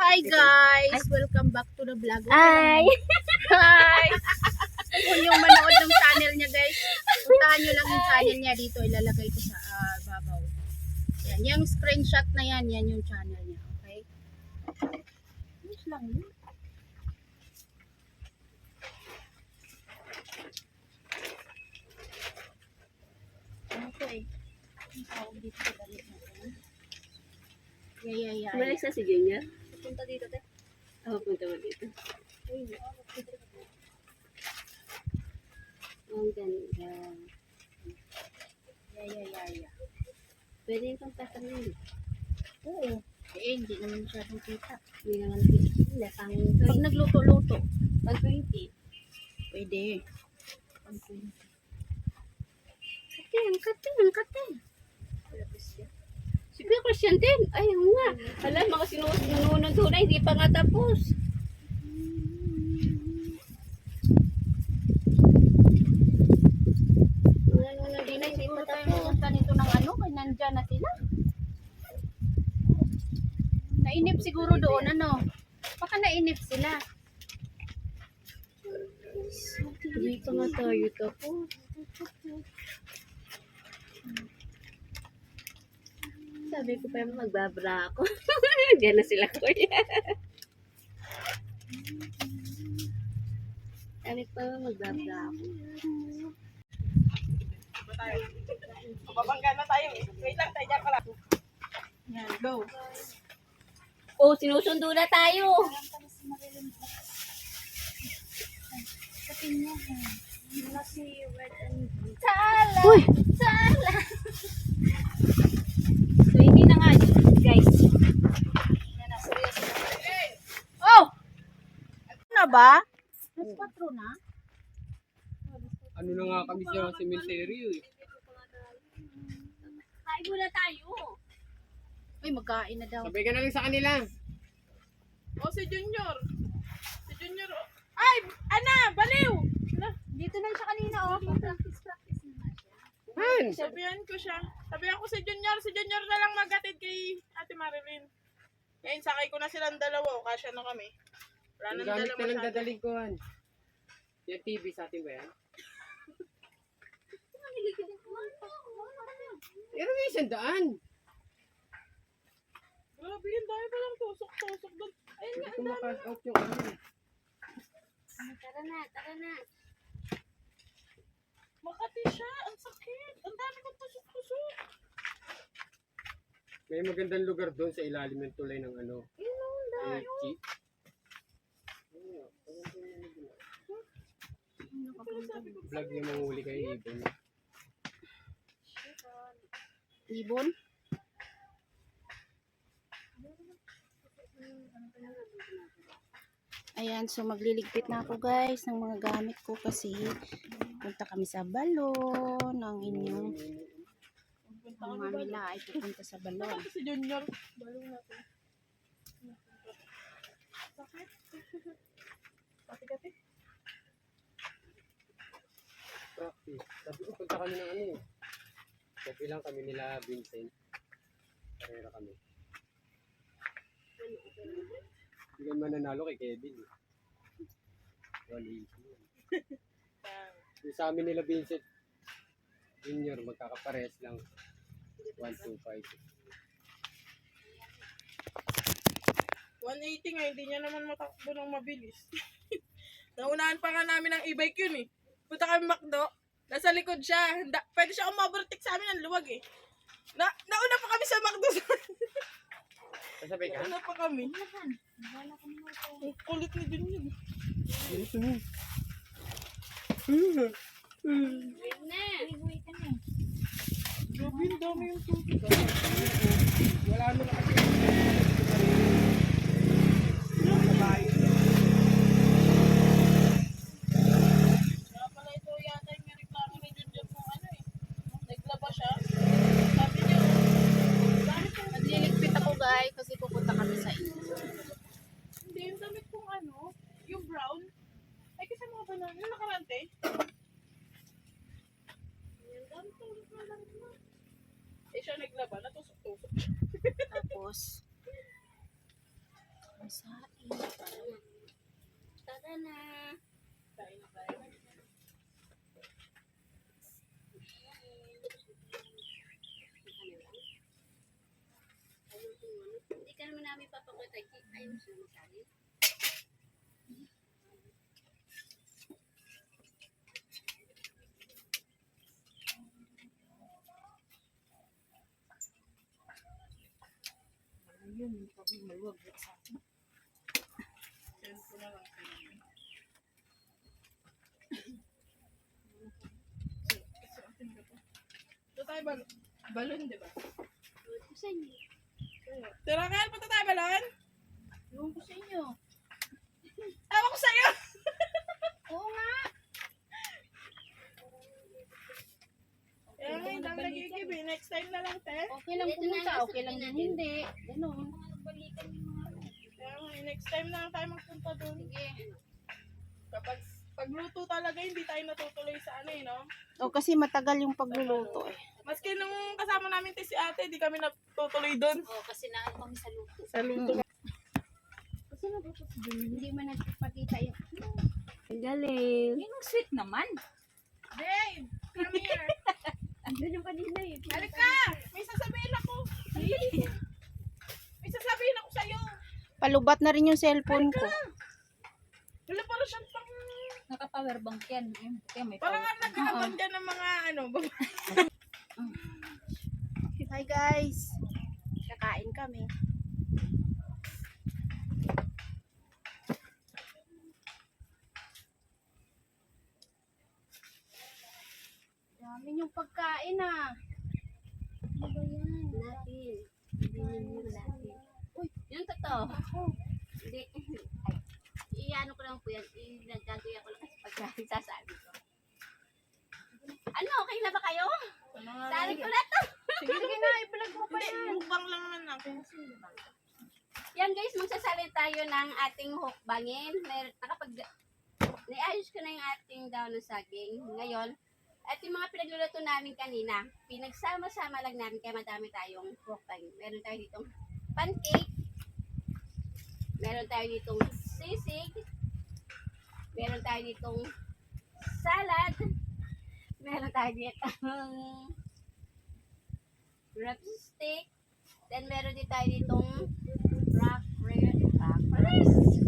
Hi guys! Welcome back to the vlog. Hi! Hi! Kung yung manood ng channel niya guys, puntahan nyo lang yung channel niya dito. Ilalagay ko sa babaw. Yan, yung screenshot na yan, yan yung channel niya. Okay? Yes lang yun. Ano to eh? Ang tawag dito sa damit natin. Yeah. Balik sa si Junior. Punta dito, te. Ako punta mo dito. Uy, Ang ganda. yeah. Pwede yung pagtatanong. Oo. Eh, hindi naman masyadong kita. Hindi naman sila pang Pag nagluto-luto, pag 20. pwede. Pag Kating. Si Kuya Christian din. Ay, oo nga. Alam, mga sinusunod tunay, hindi pa nga tapos. Mga nunod din ay hindi pa siguro tayo tapos. pumunta nito ng ano, kaya nandyan na sila. Nainip siguro doon, ano? Baka nainip sila. Hindi pa nga tayo tapos. Sabi ko pa yung magbabra ako. Diyan na sila kuya. Sabi ko pa magbabra ako. Mababangga na tayo. Wait lang, tayo dyan pala. Yan, go. Oh, sinusundo na tayo. Sala! Uy! Sala! So, hindi na nga yun, guys. Oh! Ano na ba? Mas 4 na? Ano na nga kami sa cemetery eh. Kain muna tayo. Uy, magkain na daw. Sabay ka na lang sa kanila. O, si Junior. Si Junior. Ay, Ana, baliw! Dito na siya kanina, oh. Practice na siya. Han! Sabihan ko siya. Sabihan ko si Junior na lang maghatid kay Ate Marilyn. Ngayon, sakay ko na silang dalawa. O, kasya na kami. Wala Ang nang gamit dala na lang masyado. dadaling ko, Han. Yung TV sa atin ba yan? Pero may 100. Grabe yun, dahil pa lang tusok-tusok doon. Ayun Hindi nga, ko ang dami. maka-out yung ano. Tara na. Makati siya. Ang sakit. Ang dami kong tusok-tusok. May magandang lugar doon sa ilalim ng tulay ng ano. Chi. Vlog niya manghuli kay Ibon. Ibon? Ayan, so magliligpit na ako guys ng mga gamit ko kasi punta kami sa balon. Ang inyong ang mamila ay pupunta sa balon. Nakati si Junior. Baliw na to. Sakit. Pati-kati. Practice. Sabi ko punta kami ng ano eh. Sabi lang kami nila Vincent. Karera kami. Hindi ka mananalo kay Kevin eh. 180. Yung sa amin nila Vincent Junior magkakapares lang 125. 180 nga, hindi niya naman matakbo ng mabilis. Naunahan pa nga namin ng e-bike yun eh. Punta kami McDo, nasa likod siya. Pwede siya umabortik sa amin ng luwag eh. Nauna pa kami sa McDo. Kasabay ka? Nauna pa kami. Ang kulit ni Junior. Grabe, ang dami yung tubig. Wala mo na kasi. Kaya pala ito yata yung reklamo ni Junior kung ano eh. Naglaba siya. Sabi niya, bakit yung Magliligpit ako guys kasi pupunta kami sa inyo. hindi yung damit kung ano, yung brown. Ay kasi mga banana, yung nakarante. Yung damit ko, eh siya naglaba, natusok-tusok. Tapos Tara na. Hindi ka naman namin papakutay. Ayaw mo siya masalit. Send ko na lang sa inyo. So, atin ba to? Ito tayo balon, di ba? Sa inyo. Tara, Kyle, punta tayo balon? Yung ko sa inyo. Ewan ko sa'yo! Oo nga. Kaya ngayon lang nagigib eh. Next time na lang, te. Okay lang Ito na pumunta, lang, okay lang sabihin din hindi. Ganun. Balikan yung mga Kaya ngayon, next time na lang tayo magpunta doon. Sige. Kapag pagluto talaga, hindi tayo natutuloy sa ano eh, no? O kasi matagal yung pagluluto eh. Maski nung kasama namin si ate, di kami natutuloy doon. Oh, kasi naan kami sa luto. Sa luto. Kasi nabutot din. Hindi man nagpapakita yung... Ang galing. Yung sweet naman. Babe, come here. Andun yung kanina eh. Halika! May sasabihin ako. May sasabihin ako sa'yo. Palubat na rin yung cellphone ko. Wala pala siyang pang... Naka-power bank yan. Kaya may Parang nga nagkakaban ka ng mga ano. Hi guys. Kakain kami. Dami yung pagkain ah. Ano ba yan? Natin. Bilhin mo natin. Uy, yung totoo. Hindi. Ay, iano ko lang po yan. Nagkagaya ko lang kasi pagkain sasabi ko. Ano, okay na ba kayo? Dali ko na to. Sige na, i-vlog mo pa yan. Mukbang lang naman natin. Yan guys, magsasalin tayo ng ating hukbangin. Niayos ko na yung ating daon ng saging. Ngayon, at yung mga pinagluluto namin kanina, pinagsama-sama lang namin kaya madami tayong hukbangin. Meron tayo ditong pancake. Meron tayo ditong sisig. Meron tayo ditong salad. Meron tayo ditong wrap stick. Then meron din tayo ditong rice.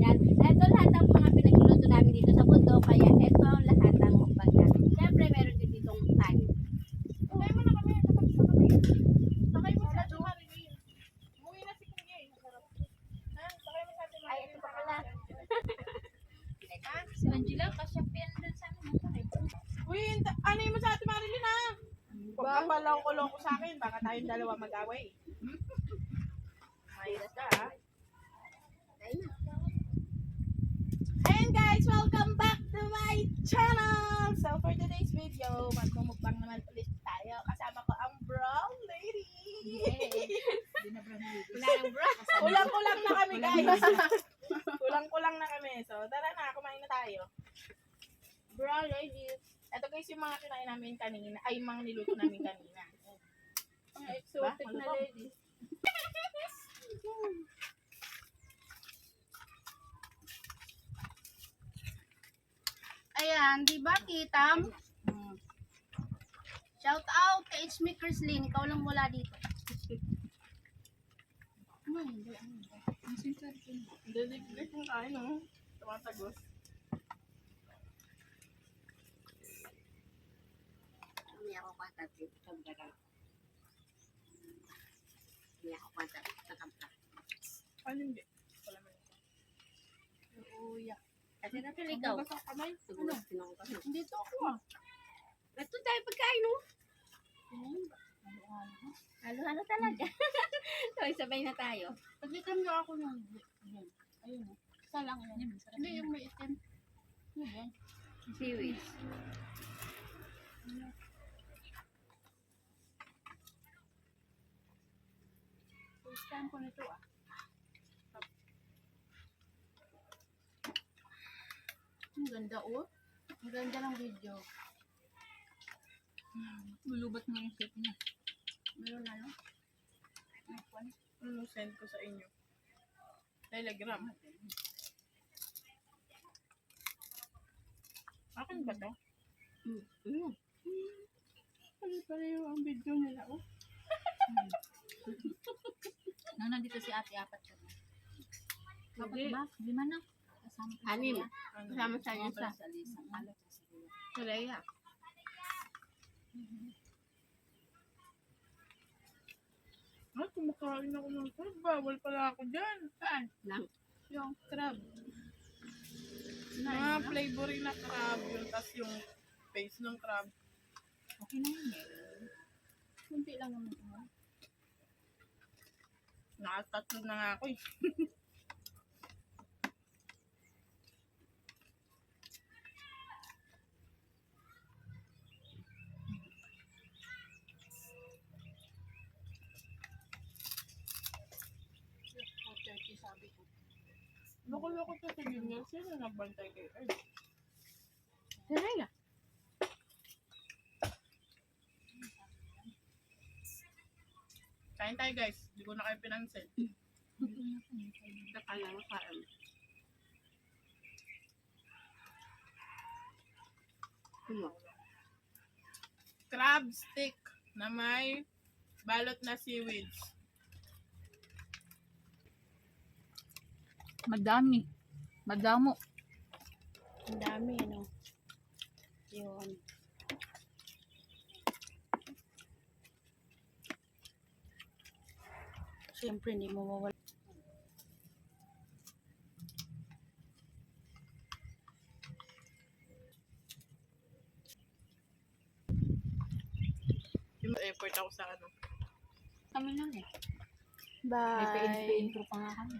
Yan. Ito lahat ang mga pinagluluto namin dito sa mundo. Kaya ito ang lahat ng hukbang namin. Siyempre meron din ditong kanin. Sakay mo na kami. Sakay mo sa Ate Marilyn. Umuwi na si Kuya eh. Masarap. Ha? Sakay mo sa Ate Ay, Marilyn. ito pa pala. Si Angela, kasyap yan dun sa ano. Uy, ano mo sa Ate Marilyn ha? Huwag ka paloko-loko sa akin. Baka tayong dalawa mag-away. Mayroon ka ha? Ayun na. And guys, welcome back to my channel! So for today's video, magmumukbang naman ulit tayo. Kasama ko ang brown lady. Wala nang bro. Kulang-kulang na kami guys. Kulang-kulang na kami. So tara na, kumain na tayo. Brown lady. Ito guys yung mga kinain namin kanina. Ay, yung mga niluto namin kanina. Ang exotic na lady. Ayan, di ba, Kitam? Shout out kay It's Me Crislin. Ikaw lang wala dito. Dalig-lig yung kain, no? Tumatagos. Hindi ako katabi. Hindi ako katabi. Ano hindi? Wala man. Uya. Kasi napili ikaw. Bagas ang kamay. Ano? Sinong ka? Dito ako ah. Ito tayo pagkain, no? Halo-halo talaga. Sabay-sabay na tayo. Pag-itim nyo ako ng yan. Ayun. Isa lang yan. Hindi yung may itim. Yan. Seaweed. First time ko nito ah. Ang ganda oh. Ang ganda ng video. Lulubat mo yung clip niya. Meron ano? Ano send ko sa inyo? Telegram. Akin ba to? Pare-pareho ang video nila, oh. Nung nandito si ate, apat kami. Apat Hindi. ba? 5 na. Kasama ko Anim. siya. Ano? Kasama sa Mga isa. pala sa Lisa. Alat sa Lisa. Saraya. Ah, kumakain ako ng crab. Bawal pala ako dyan. Saan? Lang. Yung crab. Sinain Mga mo na? flavoring na crab yun. Tapos yung face ng crab. Okay na yun eh. Kunti lang naman ito. Nakatatlo na nga ako eh. Sabi ko. Loko-loko to sa ganyan. Sino nagbantay kayo? Ay, Saraya. kain tayo guys. Hindi ko na kayo pinansin. Nakala mo kain. Crab stick na may balot na seaweeds. Madami. Madamo. Ang dami, ano. Yun. Siyempre, hindi mo mawala. Yung effort ako sa ano. Kami lang eh. Bye. May pa-intro pa nga kami.